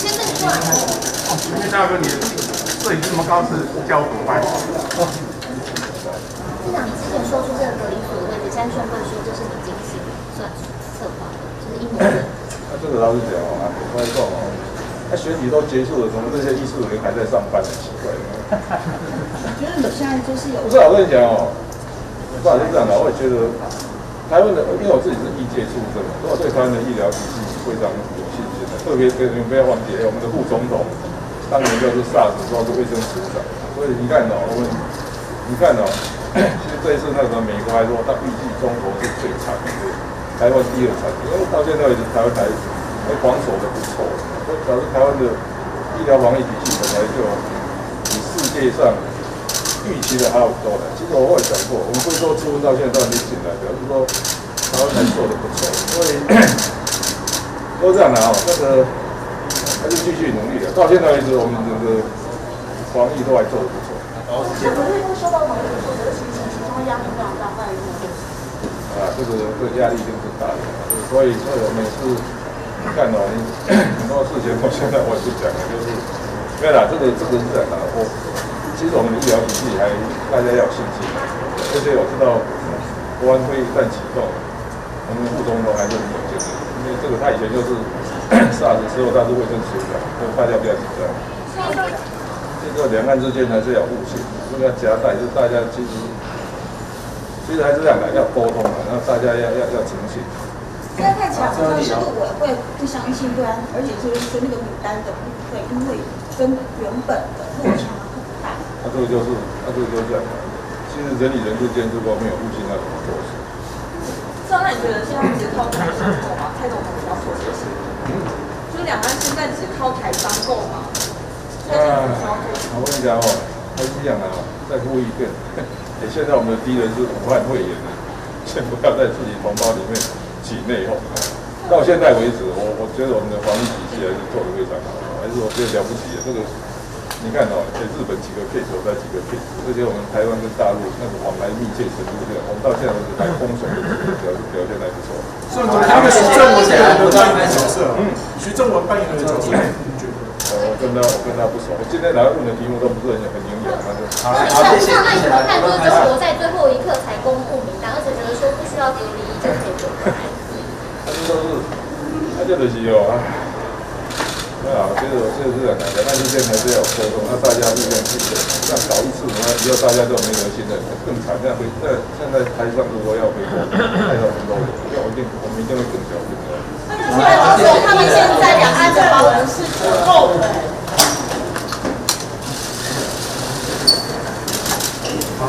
先生你过来。因为大哥，你摄影这么高是教怎么办？部长，你之前说出这个隔离所的位置，现在宣布说这是你精心算策划的，就是一模一样。那这个老实讲哦，我跟你讲哦，那选举都结束了，怎么这些艺术人员还在上班？很奇怪。我觉得你现在就是有。不是啊，我跟你讲哦，不好意思这样的，我也觉得台湾的，因为我自己是医界出身的，所以我对台湾的医疗体系非常有信心的。特别你们不要忘记，我们的副总统当年就是 SARS 时候是卫生署长，所以你看哦，你看哦。其实这一次那个美国还说，他预计中国是最惨的，台湾第二惨，因为到现在为止台湾还防守的不错，所以表示台湾的医疗防疫体系本来就比世界上预期的还要多的。其实我也讲过，我们贵州出到现在都还没进来，表示说台湾还做的不错，所以都这样的啊，那个还是继续努力的。到现在为止，我们整个防疫都还做得不错。这不会受到某种挫折的情形，其中压力非常大，在于这个压力一定是大的，所以我们是看到很多事情，我现在我也不讲了，就是因为啦，这个是这样的，其实我们的医疗体系还大家要有信心，而且我知道国安会一旦启动，我们副总统还是很有经验，因为这个他以前就是 SARS 的时候他是卫生署长，所以大家不要紧张。这个两岸之间还是要互信，不要夹带，就是大家其实还是这样的，要沟通的，然后大家要诚信。现在看起来好像是陆委会不相信对岸，而且就是那个名单的部分，因为跟原本的落差很大。这个就是这样的。其实人与人之间如果没有互信，那怎么做事？那你觉得现在只靠台商够吗？蔡总统要做这些，就是两岸现在只靠台商够吗？我跟你讲哦，还是一样的哦，再呼一遍。现在我们的敌人是武汉肺炎，先不要在自己同胞里面起内讧。到现在为止，我觉得我们的防疫体系还是做得非常好，还是我觉得了不起的。这个你看哦，日本几个 case， 我在几个 case， 而且我们台湾跟大陆那个往来密切程度这样，我们到现在为止还封锁的表现还不错。他们徐正文扮演的角色，徐正文扮演的角色，你觉得？我跟他不熟，我今天来问的题目都不是很营养，那就。那你怎么看？就是中国在最后一刻才公布名单，而且觉得说不需要隔离就可以回来。他就是哦，对啊，我觉得是两岸之间还是要有沟通，那大家互相信任，这样搞一次，那以后大家都没得信任，更惨。这样现在台上如果要回国，太多很多人，我们一定会更小心的。现在都说他们现在两岸的保人是不够的。好。